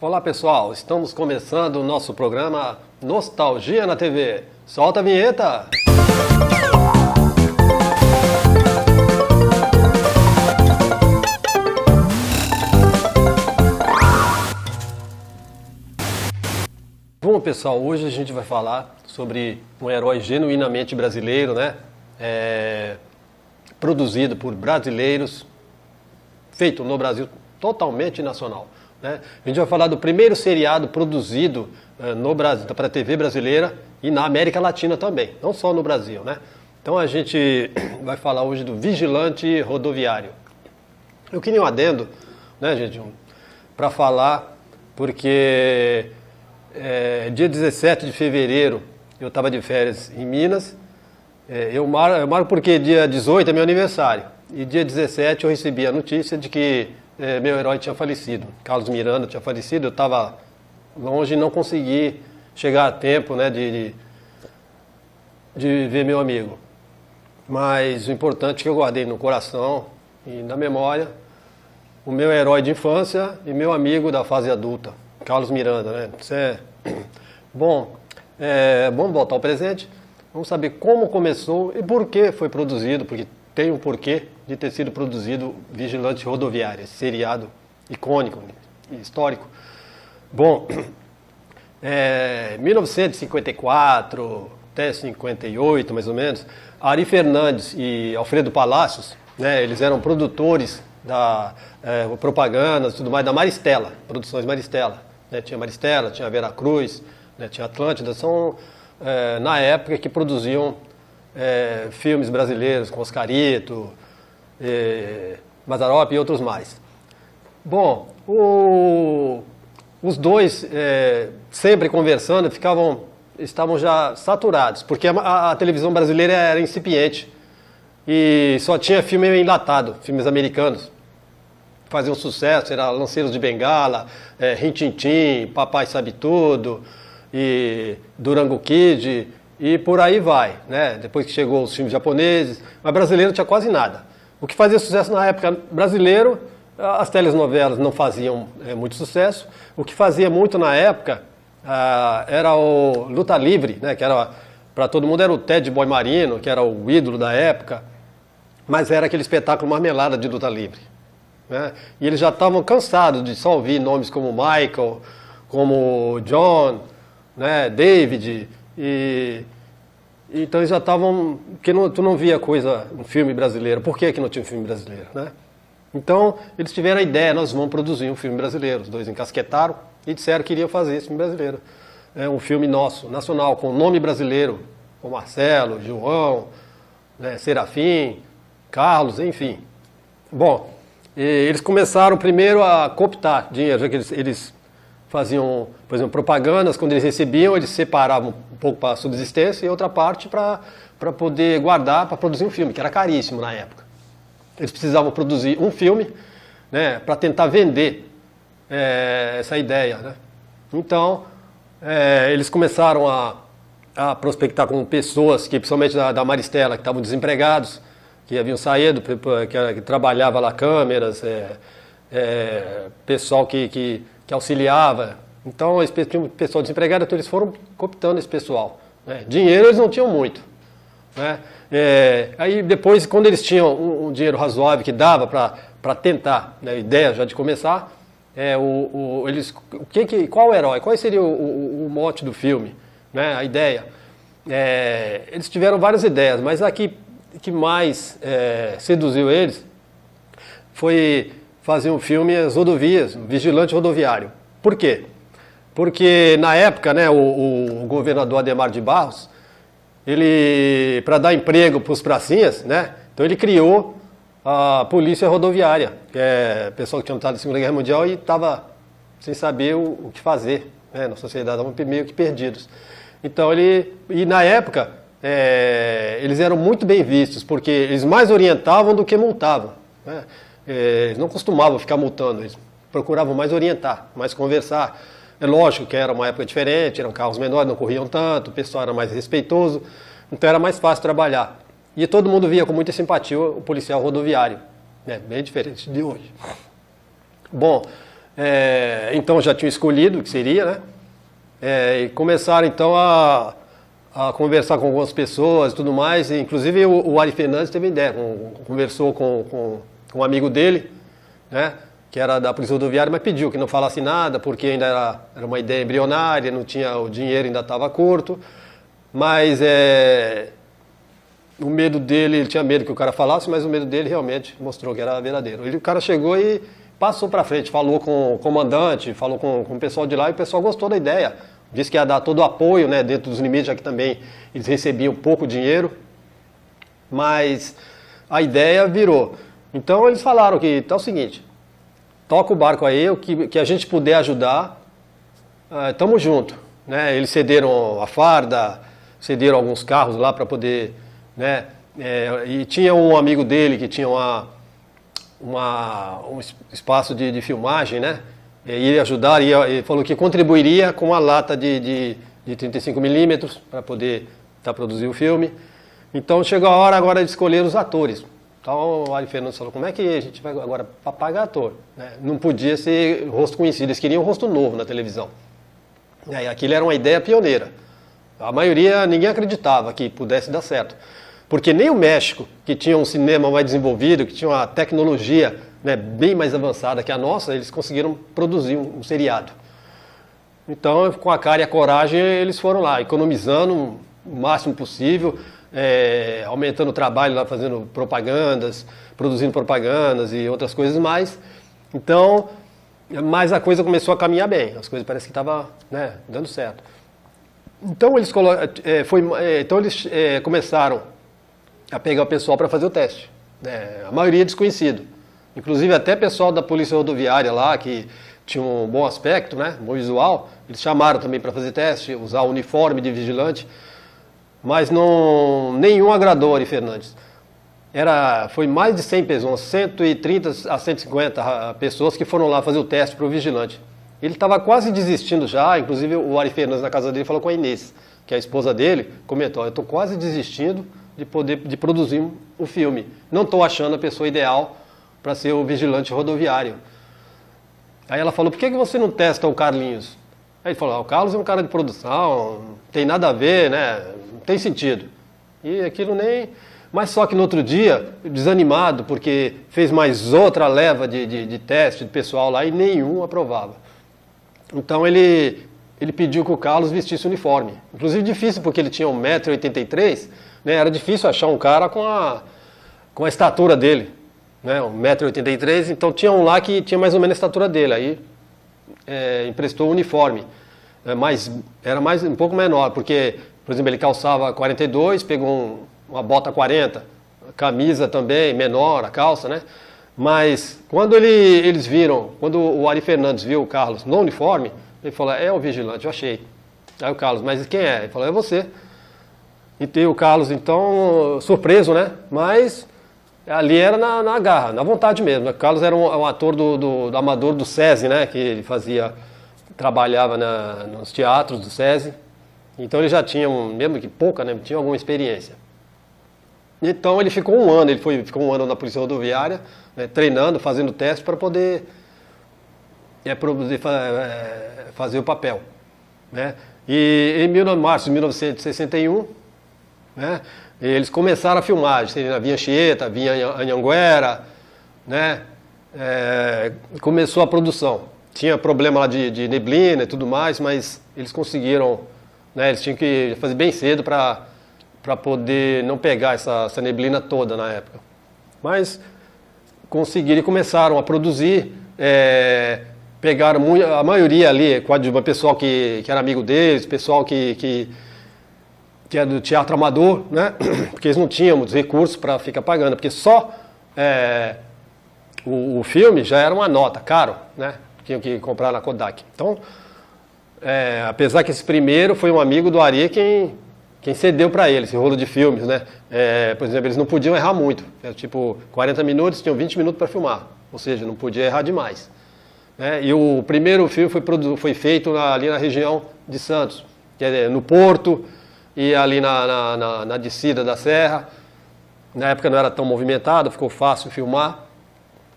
Olá pessoal, estamos começando o nosso programa Nostalgia na TV. Solta a vinheta! Bom pessoal, hoje a gente vai falar sobre um herói genuinamente brasileiro, né? Produzido por brasileiros, feito no Brasil, totalmente nacional. Né? A gente vai falar do primeiro seriado produzido no Brasil, para a TV brasileira e na América Latina também, não só no Brasil. Né? Então a gente vai falar hoje do Vigilante Rodoviário. Eu queria um adendo, né, gente, para falar, porque dia 17 de fevereiro eu estava de férias em Minas. Eu marco porque dia 18 é meu aniversário. E dia 17 eu recebi a notícia de que meu herói tinha falecido. Carlos Miranda tinha falecido. Eu estava longe e não consegui chegar a tempo, né, de ver meu amigo. Mas o importante é que eu guardei no coração e na memória o meu herói de infância e meu amigo da fase adulta, Carlos Miranda. Né? Isso é... Bom, vamos voltar ao presente. Vamos saber como começou e por que foi produzido, porque tem um porquê de ter sido produzido Vigilante Rodoviário, esse seriado icônico, histórico. Bom, 1954 até 58, mais ou menos, Ari Fernandes e Alfredo Palacios, né, eles eram produtores da propagandas e tudo mais da Maristela, Produções Maristela. Né, tinha Maristela, tinha Veracruz, né, tinha Atlântida, são... na época que produziam filmes brasileiros com Oscarito, Mazzaropi e outros mais. Bom, os dois sempre conversando estavam já saturados, porque a televisão brasileira era incipiente e só tinha filme enlatado, filmes americanos. Faziam sucesso, era Lanceiros de Bengala, Rin Tin Tin, Papai Sabe Tudo, e Durango Kid, e por aí vai, né? Depois que chegou os filmes japoneses, mas brasileiro não tinha quase nada. O que fazia sucesso na época brasileiro, as telenovelas não faziam muito sucesso. O que fazia muito na época era o Luta Livre, né? Que era, para todo mundo era o Ted Boy Marino, que era o ídolo da época, mas era aquele espetáculo marmelada de luta livre. Né? E eles já estavam cansados de só ouvir nomes como Michael, como John, né, David, então eles já estavam, porque tu não via um filme brasileiro. Por que não tinha um filme brasileiro? Né? Então eles tiveram a ideia, nós vamos produzir um filme brasileiro. Os dois encasquetaram e disseram que iriam fazer esse filme brasileiro. Um filme nosso, nacional, com nome brasileiro, com Marcelo, João, né, Serafim, Carlos, enfim. Bom, eles começaram primeiro a cooptar dinheiro, já que eles faziam, por exemplo, propagandas. Quando eles recebiam, eles separavam um pouco para a subsistência e outra parte para poder guardar, para produzir um filme, que era caríssimo na época. Eles precisavam produzir um filme, né, para tentar vender essa ideia. Né? Então, eles começaram a prospectar com pessoas, principalmente da Maristela, que estavam desempregados, que haviam saído, que trabalhava lá câmeras, pessoal que auxiliava. Então, esse pessoal desempregado, então eles foram cooptando esse pessoal. Né? Dinheiro eles não tinham muito. Né? Aí depois, quando eles tinham um dinheiro razoável que dava para tentar, né, a ideia já de começar, qual o herói? Qual seria o mote do filme? Né? A ideia. Eles tiveram várias ideias, mas a que mais seduziu eles foi fazer um filme As Rodovias, Vigilante Rodoviário. Por quê? Porque na época, né, o governador Adhemar de Barros, ele, para dar emprego para os pracinhas, né, então ele criou a Polícia Rodoviária, que é pessoal que tinha lutado na Segunda Guerra Mundial e estava sem saber o que fazer, né, na sociedade, estavam meio que perdidos. Então e na época, eles eram muito bem vistos, porque eles mais orientavam do que multavam. Né? Eles não costumavam ficar multando, eles procuravam mais orientar, mais conversar. É lógico que era uma época diferente, eram carros menores, não corriam tanto, o pessoal era mais respeitoso, então era mais fácil trabalhar. E todo mundo via com muita simpatia o policial rodoviário, né? Bem diferente de hoje. Bom, Então já tinham escolhido o que seria, né? E começaram então a conversar com algumas pessoas e tudo mais. E, inclusive o Ari Fernandes teve ideia, conversou com um amigo dele, né? Que era da Polícia Rodoviária, mas pediu que não falasse nada, porque ainda era uma ideia embrionária, não tinha, o dinheiro ainda estava curto. Mas o medo dele, ele tinha medo que o cara falasse, mas o medo dele realmente mostrou que era verdadeiro. O cara chegou e passou para frente, falou com o comandante, falou com o pessoal de lá, e o pessoal gostou da ideia. Disse que ia dar todo o apoio, né, dentro dos limites, já que também eles recebiam pouco dinheiro. Mas a ideia virou. Então eles falaram que tá o seguinte: toca o barco aí, o que a gente puder ajudar, tamo junto. Né? Eles cederam a farda, cederam alguns carros lá para poder, né? E tinha um amigo dele que tinha um espaço de filmagem, né? Iria ajudar, e falou que contribuiria com uma lata de 35mm para poder produzir o filme. Então chegou a hora agora de escolher os atores. Então o Ari Fernandes falou: como é que a gente vai agora pagar ator? Né? Não podia ser rosto conhecido, eles queriam um rosto novo na televisão. E aquilo era uma ideia pioneira. A maioria, ninguém acreditava que pudesse dar certo. Porque nem o México, que tinha um cinema mais desenvolvido, que tinha uma tecnologia, né, bem mais avançada que a nossa, eles conseguiram produzir um seriado. Então, com a cara e a coragem, eles foram lá, economizando o máximo possível, aumentando o trabalho lá, fazendo propagandas, produzindo propagandas e outras coisas mais. Então, mas a coisa começou a caminhar bem, as coisas parecem que estavam, né, dando certo. Então eles começaram a pegar o pessoal para fazer o teste. A maioria desconhecido. Inclusive até pessoal da Polícia Rodoviária lá, que tinha um bom aspecto, né, bom visual, eles chamaram também para fazer teste, usar o uniforme de vigilante, mas nenhum agradou Ari Fernandes. Foi mais de 100 pessoas, 130 a 150 pessoas que foram lá fazer o teste para o vigilante. Ele estava quase desistindo já, inclusive o Ari Fernandes na casa dele falou com a Inês, que é a esposa dele, comentou: eu estou quase desistindo de produzir um filme. Não estou achando a pessoa ideal para ser o vigilante rodoviário. Aí ela falou: por que você não testa o Carlinhos? Aí ele falou: o Carlos é um cara de produção, não tem nada a ver, né? Não tem sentido. E aquilo nem... Mas só que no outro dia, desanimado, porque fez mais outra leva de teste de pessoal lá e nenhum aprovava. Então ele pediu que o Carlos vestisse o uniforme. Inclusive difícil, porque ele tinha 1,83 m, né? Era difícil achar um cara com a estatura dele, né? 1,83 m, então tinha um lá que tinha mais ou menos a estatura dele. Aí emprestou o uniforme, mas era um pouco menor, porque, por exemplo, ele calçava 42, pegou uma bota 40, a camisa também menor, a calça, né? Mas quando eles viram, quando o Ari Fernandes viu o Carlos no uniforme, ele falou: é o vigilante, eu achei. Aí o Carlos: mas quem é? Ele falou: é você. E o Carlos, então, surpreso, né? Mas ali era na garra, na vontade mesmo. O Carlos era um ator do amador do SESI, né? Que ele trabalhava nos teatros do SESI. Então ele já tinha, mesmo que pouca, né? Tinha alguma experiência. Então ele ficou um ano, ficou um ano na Polícia Rodoviária, né, treinando, fazendo teste para poder fazer o papel. Né? E em março de 1961, né, eles começaram a filmagem, vinha Anchieta, vinha Anhanguera, né, começou a produção. Tinha problema lá de neblina e tudo mais, mas eles conseguiram, né, eles tinham que fazer bem cedo para poder não pegar essa neblina toda na época. Mas conseguiram e começaram a produzir, pegaram a maioria ali, o pessoal que era amigo deles, pessoal que é do teatro amador, né? Porque eles não tinham muitos recursos para ficar pagando, porque só o filme já era uma nota, caro, né? Tinham que comprar na Kodak. Então, apesar que esse primeiro foi um amigo do Ari quem cedeu para ele esse rolo de filmes, né? Por exemplo, eles não podiam errar muito. Era tipo 40 minutos, tinham 20 minutos para filmar. Ou seja, não podia errar demais. Né? E o primeiro filme foi feito ali na região de Santos, que é no Porto e ali na descida da serra. Na época não era tão movimentado, ficou fácil filmar,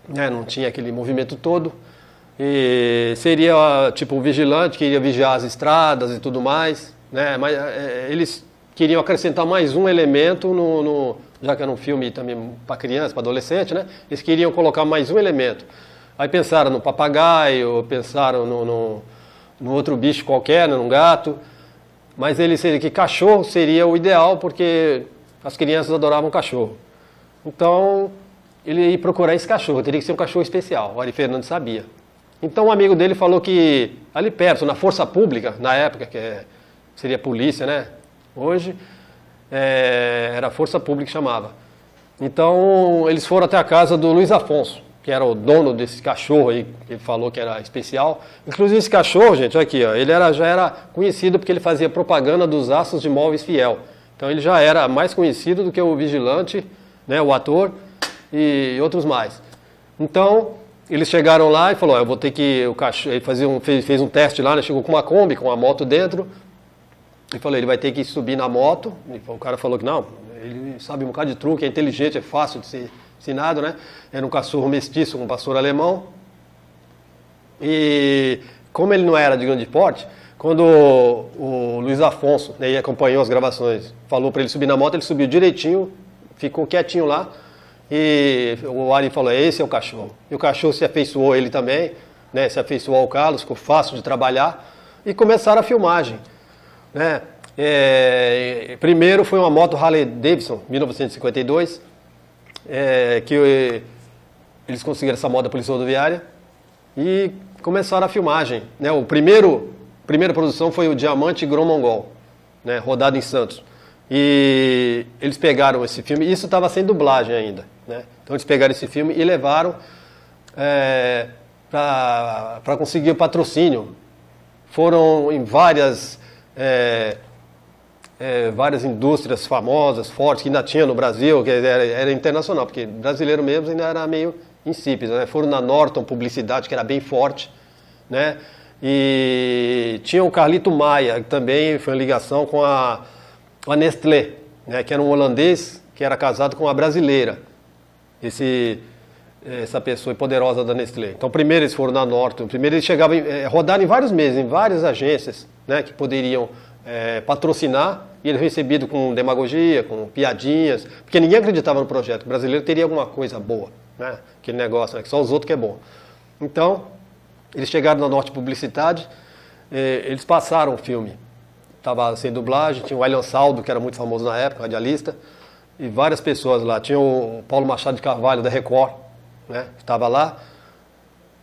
né? Não tinha aquele movimento todo. E seria tipo um vigilante que iria vigiar as estradas e tudo mais, né? Mas eles queriam acrescentar mais um elemento já que era um filme também para criança, para adolescente, né? Eles queriam colocar mais um elemento. Aí pensaram no papagaio, pensaram no outro bicho qualquer, num gato. Mas que cachorro seria o ideal, porque as crianças adoravam cachorro. Então, ele ia procurar esse cachorro, teria que ser um cachorro especial. O Ari Fernandes sabia. Então, um amigo dele falou que ali perto, na Força Pública, na época, seria polícia, né? Hoje, era a Força Pública que chamava. Então, eles foram até a casa do Luiz Afonso, que era o dono desse cachorro aí, que ele falou que era especial. Inclusive esse cachorro, gente, olha aqui, ó, ele já era conhecido porque ele fazia propaganda dos Aços de Móveis Fiel. Então ele já era mais conhecido do que o Vigilante, né, o ator e outros mais. Então eles chegaram lá e falou, eu vou ter que... O cachorro, ele fez um teste lá, né, chegou com uma Kombi, com uma moto dentro, e falou, ele vai ter que subir na moto. E o cara falou que não, ele sabe um bocado de truque, é inteligente, é fácil de ser ensinado, né? Era um cachorro mestiço com um pastor alemão. E como ele não era de grande porte, quando o Luiz Afonso, né, acompanhou as gravações, falou para ele subir na moto, ele subiu direitinho, ficou quietinho lá. E o Ari falou, esse é o cachorro. E o cachorro se afeiçoou ele também, né? Se afeiçoou ao Carlos, ficou fácil de trabalhar. E começaram a filmagem, né? Primeiro foi uma moto Harley Davidson, 1952, que eles conseguiram essa moto da Polícia Rodoviária e começaram a filmagem, né? A primeira produção foi o Diamante Grom-Mongol, né? Rodado em Santos. E eles pegaram esse filme, isso estava sem dublagem ainda, né? Então eles pegaram esse filme e levaram para conseguir o patrocínio. Foram em várias indústrias famosas, fortes, que ainda tinha no Brasil, que era internacional, porque brasileiro mesmo ainda era meio insípido, né? Foram na Norton Publicidade, que era bem forte, né? E tinha o Carlito Maia, que também foi uma ligação com a Nestlé, né? Que era um holandês que era casado com uma brasileira, essa pessoa poderosa da Nestlé. Então primeiro eles foram na Norton, primeiro eles chegavam, rodaram em vários meses, em várias agências, né? Que poderiam patrocinar, e ele recebido com demagogia, com piadinhas, porque ninguém acreditava no projeto. O brasileiro teria alguma coisa boa, né? Aquele negócio, né? Que só os outros que é bom. Então, eles chegaram na Norte Publicidade, eles passaram o filme. Estava sem dublagem, tinha o William Saldo, que era muito famoso na época, radialista, e várias pessoas lá. Tinha o Paulo Machado de Carvalho, da Record, né? Estava lá.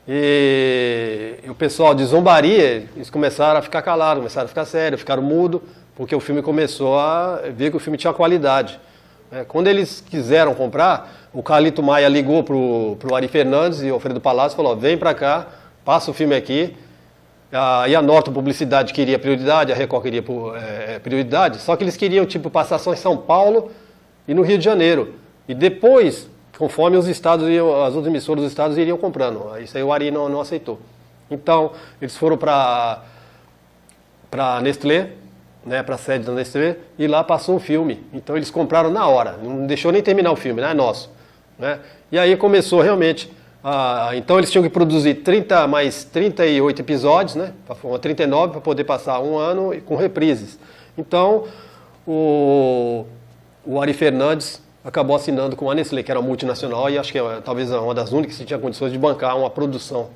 E o pessoal de Zombaria, eles começaram a ficar calados, começaram a ficar sérios, ficaram mudos, porque o filme começou a ver que o filme tinha qualidade. Quando eles quiseram comprar, o Carlito Maia ligou pro Ari Fernandes e o Alfredo Palácio e falou, vem para cá, passa o filme aqui. E a Norton Publicidade queria prioridade, a Record queria prioridade, só que eles queriam passar só em São Paulo e no Rio de Janeiro. E depois, conforme os estados as outras emissoras dos estados iriam comprando. Isso aí o Ari não aceitou. Então, eles foram para Nestlé, né, para a sede da Nestlé, e lá passou o filme. Então eles compraram na hora, não deixou nem terminar o filme, não é nosso, né? E aí começou realmente, então eles tinham que produzir mais 38 episódios, né, 39 para poder passar um ano com reprises. Então o Ari Fernandes acabou assinando com a Nestlé, que era uma multinacional, e acho que talvez uma das únicas que tinha condições de bancar uma produção,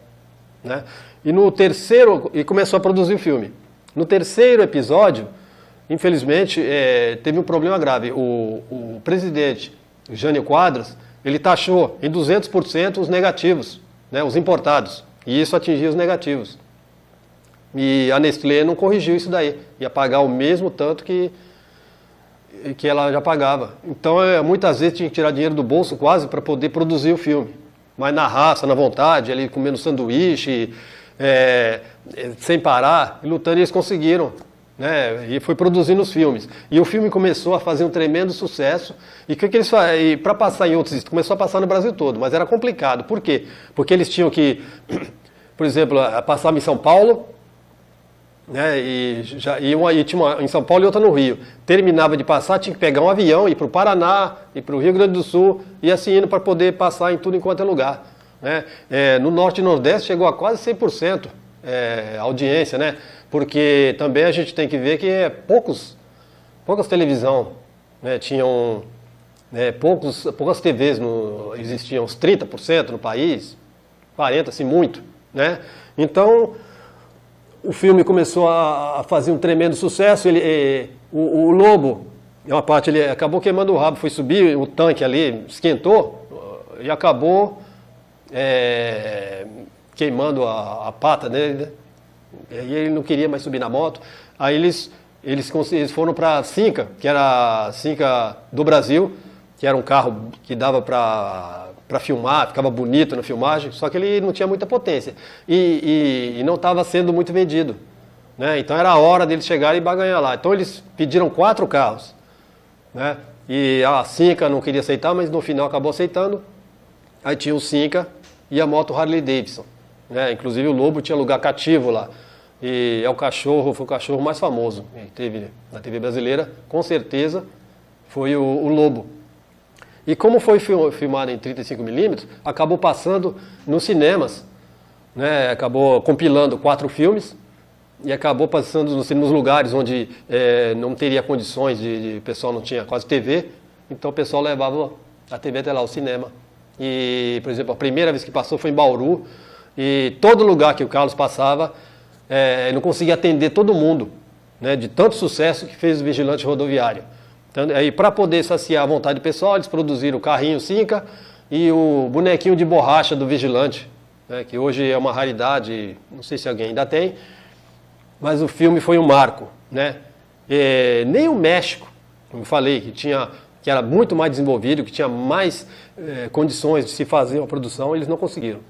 né? E começou a produzir o filme. No terceiro episódio, infelizmente, teve um problema grave. O presidente, Jânio Quadros, ele taxou em 200% os negativos, né, os importados, e isso atingia os negativos. E a Nestlé não corrigiu isso daí, ia pagar o mesmo tanto que ela já pagava. Então, muitas vezes tinha que tirar dinheiro do bolso quase para poder produzir o filme. Mas na raça, na vontade, ali comendo sanduíche, sem parar, e lutando, e eles conseguiram, né? E foi produzindo os filmes. E o filme começou a fazer um tremendo sucesso. E o que eles e para passar em outros, começou a passar no Brasil todo, mas era complicado. Por quê? Porque eles tinham que, por exemplo, passar em São Paulo, né? E tinha uma em São Paulo e outra no Rio. Terminava de passar, tinha que pegar um avião, ir para o Paraná, ir para o Rio Grande do Sul, e assim indo para poder passar em tudo enquanto é lugar. né? No Norte e Nordeste chegou a quase 100% a audiência, né? Porque também a gente tem que ver que poucas televisão, né? Tinham poucas TVs, existiam uns 30% no país, 40%, assim, muito, né? Então, o filme começou a fazer um tremendo sucesso. O Lobo, uma parte, ele acabou queimando o rabo, foi subir o tanque ali, esquentou e acabou queimando a pata dele, né? E ele não queria mais subir na moto. Aí eles foram para a Cinca, que era a Cinca do Brasil, que era um carro que dava para filmar, ficava bonito na filmagem, só que ele não tinha muita potência e não estava sendo muito vendido, né? Então era a hora deles chegarem e baganhar lá. Então eles pediram 4 carros, né? E a Cinca não queria aceitar, mas no final acabou aceitando. Aí tinha o Cinca e a moto Harley Davidson, né? Inclusive o Lobo tinha lugar cativo lá. E foi o cachorro mais famoso que teve na TV brasileira, com certeza foi o Lobo. E como foi filmado em 35mm, acabou passando nos cinemas, né? Acabou compilando 4 filmes e acabou passando nos lugares onde não teria condições o pessoal não tinha quase TV, então o pessoal levava a TV até lá, o cinema. E, por exemplo, a primeira vez que passou foi em Bauru, e todo lugar que o Carlos passava, ele não conseguia atender todo mundo, né? De tanto sucesso que fez o Vigilante Rodoviário. Então, aí, para poder saciar a vontade do pessoal, eles produziram o carrinho Cinca e o bonequinho de borracha do Vigilante, né? Que hoje é uma raridade, não sei se alguém ainda tem, mas o filme foi um marco, né? Nem o México, como eu falei, que era muito mais desenvolvido, que tinha mais condições de se fazer uma produção, eles não conseguiram.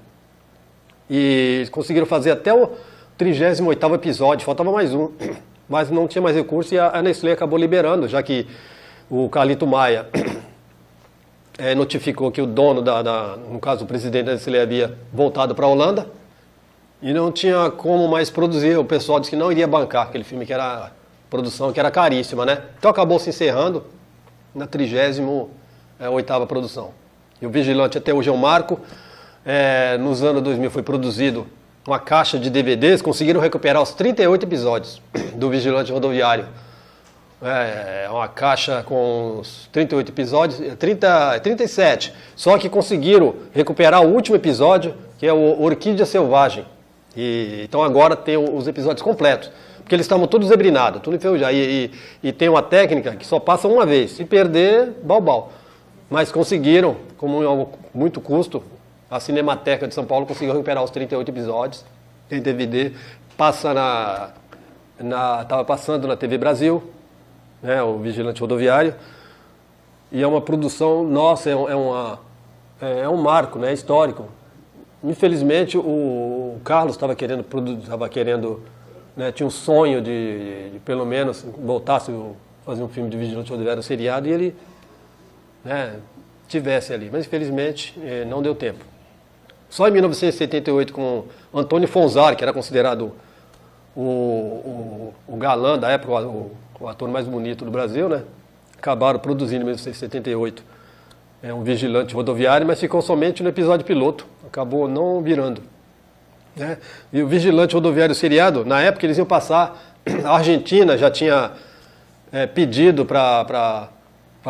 E eles conseguiram fazer até o 38º episódio, faltava mais um, mas não tinha mais recurso e a Nestlé acabou liberando, já que o Carlito Maia notificou que o dono no caso o presidente da Nestlé havia voltado para a Holanda e não tinha como mais produzir. O pessoal disse que não iria bancar aquele filme, que era produção que era caríssima, né? Então acabou se encerrando na 38ª produção. E o Vigilante até hoje é um marco. Nos anos 2000 foi produzido uma caixa de DVDs, conseguiram recuperar os 38 episódios do Vigilante Rodoviário. Uma caixa com os 38 episódios, 37, só que conseguiram recuperar o último episódio, que é o Orquídea Selvagem. Então agora tem os episódios completos, porque eles estavam todos zebrinados, tudo enferrujado. E tem uma técnica que só passa uma vez, se perder, bal. Mas conseguiram, com muito custo, a Cinemateca de São Paulo conseguiu recuperar os 38 episódios, tem DVD, estava passando na TV Brasil, né, o Vigilante Rodoviário, e é uma produção, nossa, é um marco, né, histórico. Infelizmente o Carlos estava querendo, né, tinha um sonho de pelo menos voltasse a fazer um filme de Vigilante Rodoviário, um seriado, e ele, né, tivesse ali, mas infelizmente não deu tempo. Só em 1978, com Antônio Fonzar, que era considerado o galã da época, o ator mais bonito do Brasil, né? Acabaram produzindo em 1978 um Vigilante Rodoviário, mas ficou somente no episódio piloto, acabou não virando, né? E o Vigilante Rodoviário seriado, na época eles iam passar, a Argentina já tinha pedido para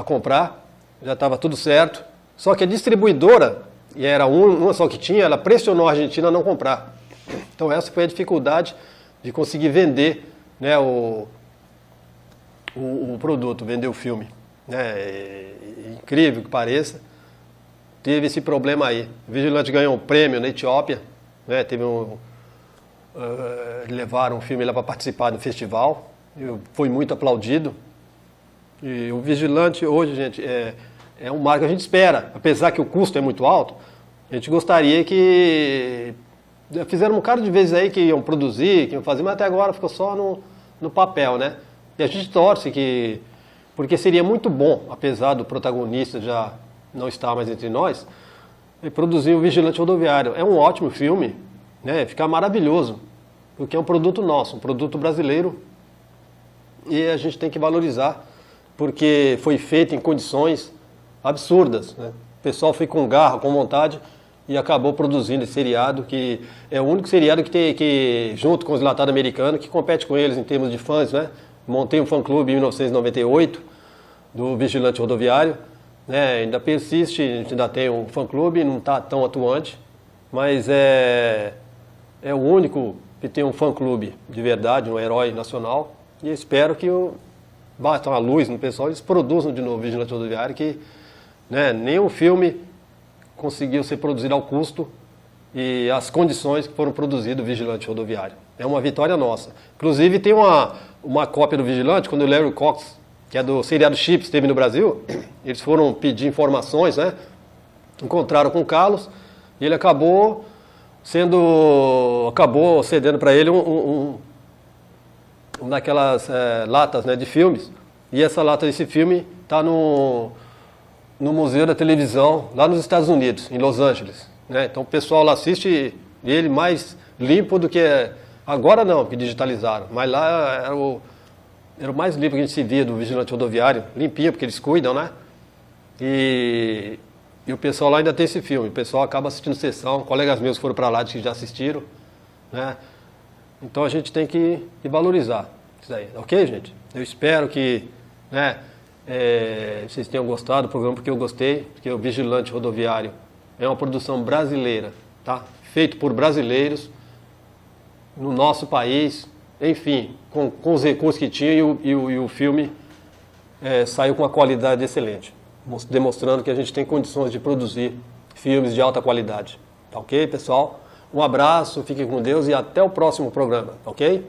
comprar, já estava tudo certo, só que a distribuidora, e era uma só que tinha, ela pressionou a Argentina a não comprar. Então essa foi a dificuldade de conseguir vender, né, o produto, vender o filme. Incrível que pareça, teve esse problema aí. O Vigilante ganhou um prêmio na Etiópia, né, levaram o filme lá para participar do festival, foi muito aplaudido. E o Vigilante hoje, gente, é um marco que a gente espera, apesar que o custo é muito alto, a gente gostaria que... Fizeram um bocado de vezes aí que iam produzir, que iam fazer, mas até agora ficou só no papel, né? E a gente torce porque seria muito bom, apesar do protagonista já não estar mais entre nós, produzir o Vigilante Rodoviário. É um ótimo filme, né? Fica maravilhoso, porque é um produto nosso, um produto brasileiro, e a gente tem que valorizar, porque foi feito em condições absurdas, né? O pessoal foi com garra, com vontade, e acabou produzindo esse seriado, que é o único seriado que tem, que, junto com os enlatados americanos, que compete com eles em termos de fãs, né? Montei um fã-clube em 1998, do Vigilante Rodoviário, né? Ainda persiste, a gente ainda tem um fã-clube, não está tão atuante, mas é o único que tem um fã-clube de verdade, um herói nacional, e espero que batam a luz no pessoal, eles produzam de novo o Vigilante Rodoviário, que, né, nenhum filme conseguiu ser produzido ao custo e as condições que foram produzido o Vigilante Rodoviário. É uma vitória nossa. Inclusive tem uma cópia do Vigilante, quando o Larry Cox, que é do seriado Chips, esteve no Brasil, eles foram pedir informações, né? Encontraram com o Carlos e ele acabou cedendo para ele uma daquelas latas, né, de filmes. E essa lata desse filme está no Museu da Televisão, lá nos Estados Unidos, em Los Angeles, né? Então o pessoal lá assiste ele mais limpo do que... Agora não, porque digitalizaram, mas lá era o mais limpo que a gente se via do Vigilante Rodoviário, limpinho, porque eles cuidam, né? E o pessoal lá ainda tem esse filme, o pessoal acaba assistindo sessão, colegas meus foram para lá, que já assistiram, né? Então a gente tem que valorizar isso daí, ok, gente? Eu espero que, né, vocês tenham gostado do programa, porque eu gostei, porque o Vigilante Rodoviário é uma produção brasileira, tá? Feito por brasileiros, no nosso país, enfim, com os recursos que tinha, e o filme saiu com uma qualidade excelente, demonstrando que a gente tem condições de produzir filmes de alta qualidade. Tá ok, pessoal? Um abraço, fiquem com Deus e até o próximo programa, ok?